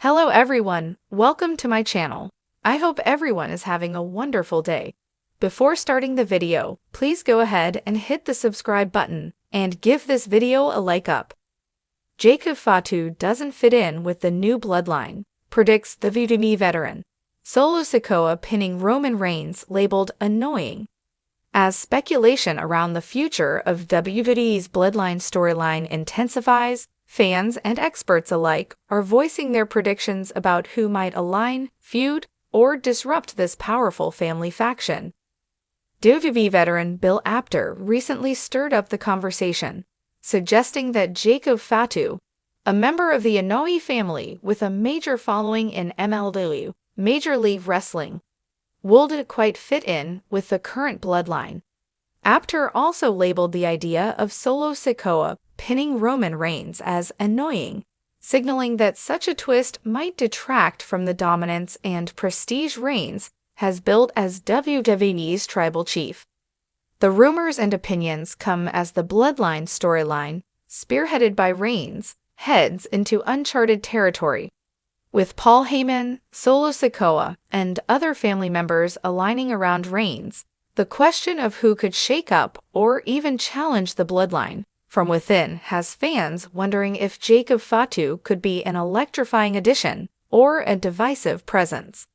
Hello everyone, welcome to my channel. I hope everyone is having a wonderful day. Before starting the video, please go ahead and hit the subscribe button and give this video a like up. Fatu doesn't fit in with the new bloodline, predicts the WWE veteran. Solo Sikoa pinning Roman Reigns labeled annoying. As speculation around the future of WWE's bloodline storyline intensifies, fans and experts alike are voicing their predictions about who might align, feud, or disrupt this powerful family faction. WWE veteran Bill Apter recently stirred up the conversation, suggesting that Fatu, a member of the Inoue family with a major following in MLW, Major League Wrestling, wouldn't quite fit in with the current bloodline. Apter also labeled the idea of Solo Sikoa pinning Roman Reigns as annoying, signaling that such a twist might detract from the dominance and prestige Reigns has built as WWE's tribal chief. The rumors and opinions come as the bloodline storyline, spearheaded by Reigns, heads into uncharted territory, with Paul Heyman, Solo Sikoa, and other family members aligning around Reigns. The question of who could shake up or even challenge the bloodline from within has fans wondering if Fatu could be an electrifying addition or a divisive presence.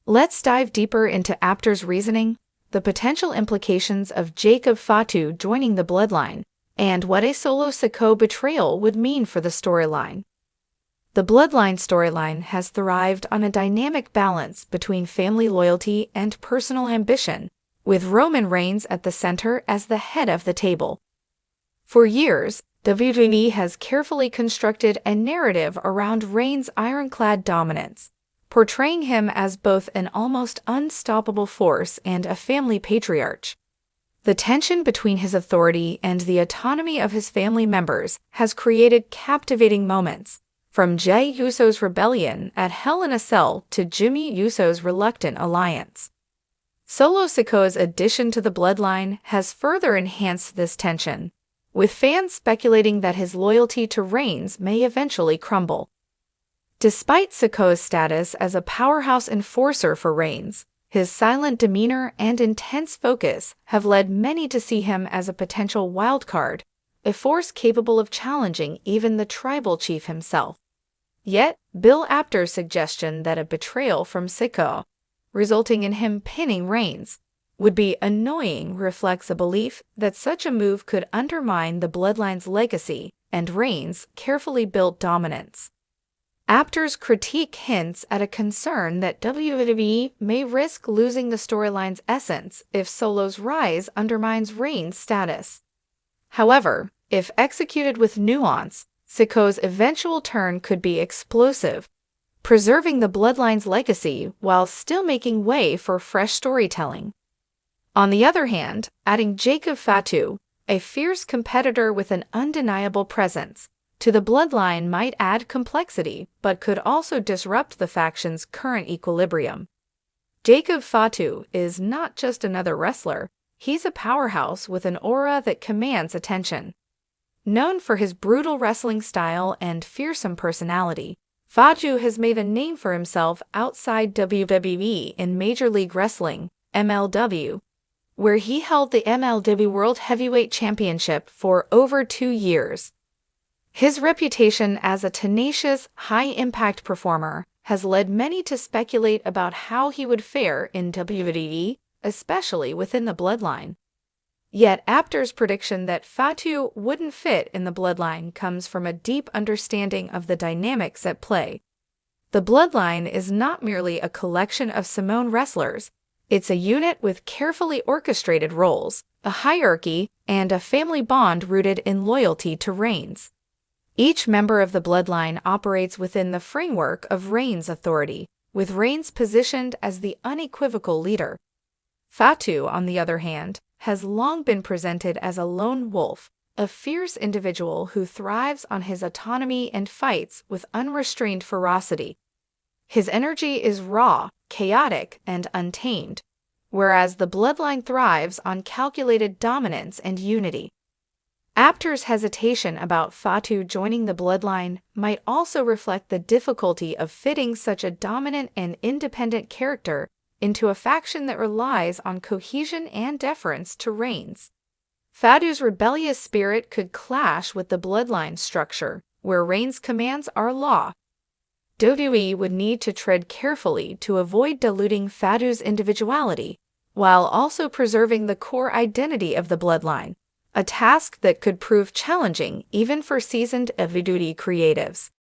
Let's dive deeper into Apter's reasoning, the potential implications of Fatu joining the bloodline, and what a Solo Sikoa betrayal would mean for the storyline. The bloodline storyline has thrived on a dynamic balance between family loyalty and personal ambition, with Roman Reigns at the center as the head of the table. For years, WWE has carefully constructed a narrative around Reigns' ironclad dominance, portraying him as both an almost unstoppable force and a family patriarch. The tension between his authority and the autonomy of his family members has created captivating moments, from Jey Uso's rebellion at Hell in a Cell to Jimmy Uso's reluctant alliance. Solo Sikoa's addition to the bloodline has further enhanced this tension, with fans speculating that his loyalty to Reigns may eventually crumble. Despite Sikoa's status as a powerhouse enforcer for Reigns, his silent demeanor and intense focus have led many to see him as a potential wildcard, a force capable of challenging even the tribal chief himself. Yet, Bill Apter's suggestion that a betrayal from Sikoa, resulting in him pinning Reigns, would be annoying reflects a belief that such a move could undermine the bloodline's legacy and Reigns' carefully built dominance. Apter's critique hints at a concern that WWE may risk losing the storyline's essence if Solo's rise undermines Reigns' status. However, if executed with nuance, Sikoa's eventual turn could be explosive, preserving the bloodline's legacy while still making way for fresh storytelling. On the other hand, adding Fatu, a fierce competitor with an undeniable presence, to the bloodline might add complexity but could also disrupt the faction's current equilibrium. Fatu is not just another wrestler, he's a powerhouse with an aura that commands attention. Known for his brutal wrestling style and fearsome personality, Fatu has made a name for himself outside WWE in Major League Wrestling, MLW, where he held the MLW World Heavyweight Championship for over 2 years. His reputation as a tenacious, high-impact performer has led many to speculate about how he would fare in WWE, especially within the bloodline. Yet Apter's prediction that Fatu wouldn't fit in the bloodline comes from a deep understanding of the dynamics at play. The bloodline is not merely a collection of Samoan wrestlers, it's a unit with carefully orchestrated roles, a hierarchy, and a family bond rooted in loyalty to Reigns. Each member of the bloodline operates within the framework of Reigns' authority, with Reigns positioned as the unequivocal leader. Fatu, on the other hand, has long been presented as a lone wolf, a fierce individual who thrives on his autonomy and fights with unrestrained ferocity. His energy is raw, chaotic, and untamed, whereas the bloodline thrives on calculated dominance and unity. Apter's hesitation about Fatu joining the bloodline might also reflect the difficulty of fitting such a dominant and independent character into a faction that relies on cohesion and deference to Reigns. Fatu's rebellious spirit could clash with the bloodline structure, where Reigns' commands are law. WWE would need to tread carefully to avoid diluting Fatu's individuality, while also preserving the core identity of the bloodline, a task that could prove challenging even for seasoned WWE creatives.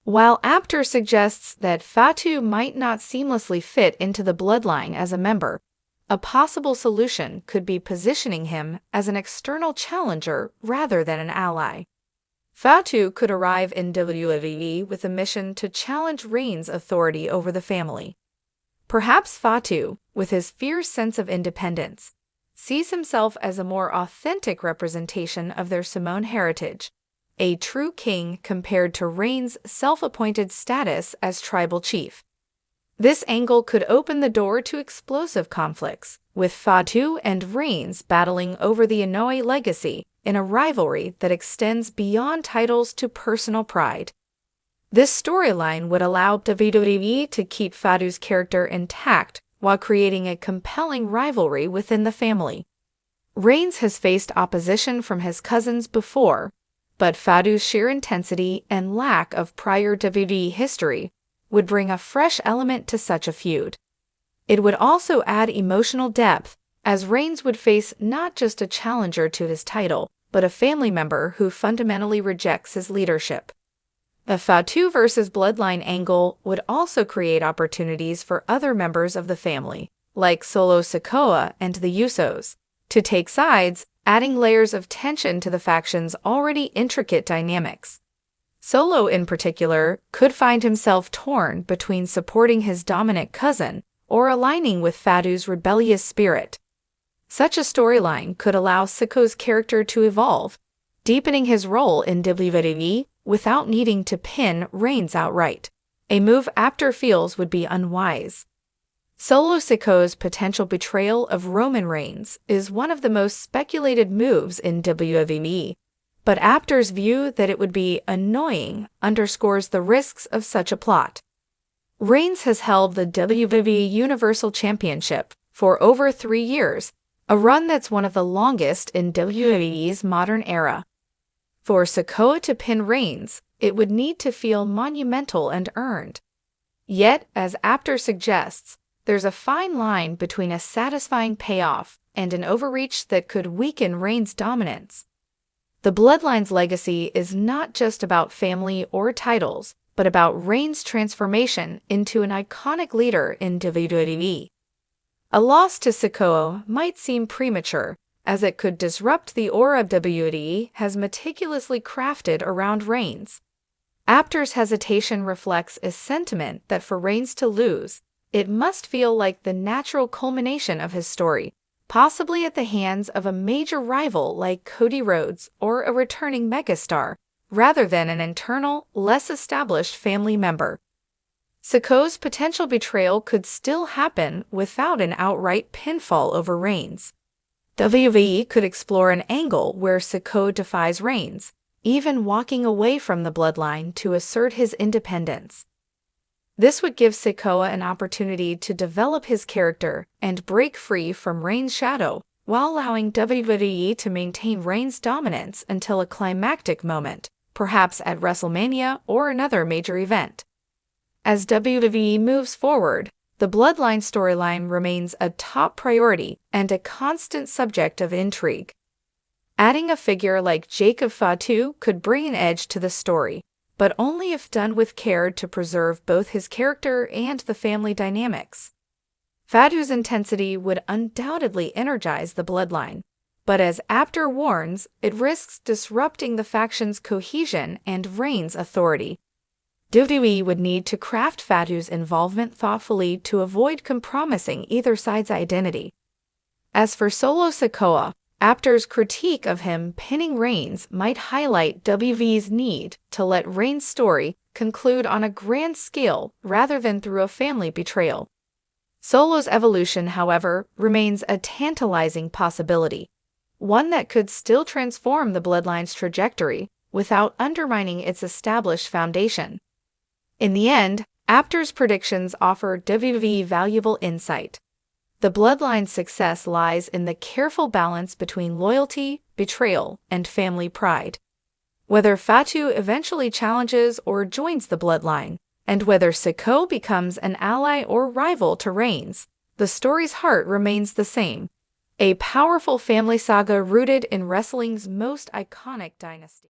While Apter suggests that Fatu might not seamlessly fit into the bloodline as a member, a possible solution could be positioning him as an external challenger rather than an ally. Fatu could arrive in WWE with a mission to challenge Reigns' authority over the family. Perhaps Fatu, with his fierce sense of independence, sees himself as a more authentic representation of their Samoan heritage, a true king compared to Reigns' self-appointed status as tribal chief. This angle could open the door to explosive conflicts, with Fatu and Reigns battling over the Inoue legacy in a rivalry that extends beyond titles to personal pride. This storyline would allow WWE to keep Fatu's character intact while creating a compelling rivalry within the family. Reigns has faced opposition from his cousins before, but Fatu's sheer intensity and lack of prior WWE history would bring a fresh element to such a feud. It would also add emotional depth, as Reigns would face not just a challenger to his title, but a family member who fundamentally rejects his leadership. The Fatu versus Bloodline angle would also create opportunities for other members of the family, like Solo Sikoa and the Usos, to take sides, adding layers of tension to the faction's already intricate dynamics. Solo, in particular, could find himself torn between supporting his dominant cousin or aligning with Fatu's rebellious spirit. Such a storyline could allow Sikoa's character to evolve, deepening his role in WWE without needing to pin Reigns outright, a move Apter feels would be unwise. Solo Sikoa's potential betrayal of Roman Reigns is one of the most speculated moves in WWE, but Apter's view that it would be annoying underscores the risks of such a plot. Reigns has held the WWE Universal Championship for over 3 years, a run that's one of the longest in WWE's modern era. For Sikoa to pin Reigns, it would need to feel monumental and earned. Yet, as Apter suggests, there's a fine line between a satisfying payoff and an overreach that could weaken Reigns' dominance. The Bloodline's legacy is not just about family or titles, but about Reigns' transformation into an iconic leader in WWE. A loss to Sikoa might seem premature, as it could disrupt the aura WWE has meticulously crafted around Reigns. Apter's hesitation reflects a sentiment that for Reigns to lose, it must feel like the natural culmination of his story, possibly at the hands of a major rival like Cody Rhodes or a returning megastar, rather than an internal, less established family member. Sikoa's potential betrayal could still happen without an outright pinfall over Reigns. WWE could explore an angle where Sikoa defies Reigns, even walking away from the bloodline to assert his independence. This would give Sikoa an opportunity to develop his character and break free from Reigns' shadow, while allowing WWE to maintain Reigns' dominance until a climactic moment, perhaps at WrestleMania or another major event. As WWE moves forward, the Bloodline storyline remains a top priority and a constant subject of intrigue. Adding a figure like Jacob Fatu could bring an edge to the story, but only if done with care to preserve both his character and the family dynamics. Fatu's intensity would undoubtedly energize the Bloodline, but as Apter warns, it risks disrupting the faction's cohesion and Reigns' authority. WWE would need to craft Fatu's involvement thoughtfully to avoid compromising either side's identity. As for Solo Sikoa, Apter's critique of him pinning Reigns might highlight WWE's need to let Reigns' story conclude on a grand scale rather than through a family betrayal. Solo's evolution, however, remains a tantalizing possibility. one that could still transform the bloodline's trajectory without undermining its established foundation. In the end, Apter's predictions offer WWE valuable insight. The bloodline's success lies in the careful balance between loyalty, betrayal, and family pride. Whether Fatu eventually challenges or joins the bloodline, and whether Sikoa becomes an ally or rival to Reigns, the story's heart remains the same: a powerful family saga rooted in wrestling's most iconic dynasty.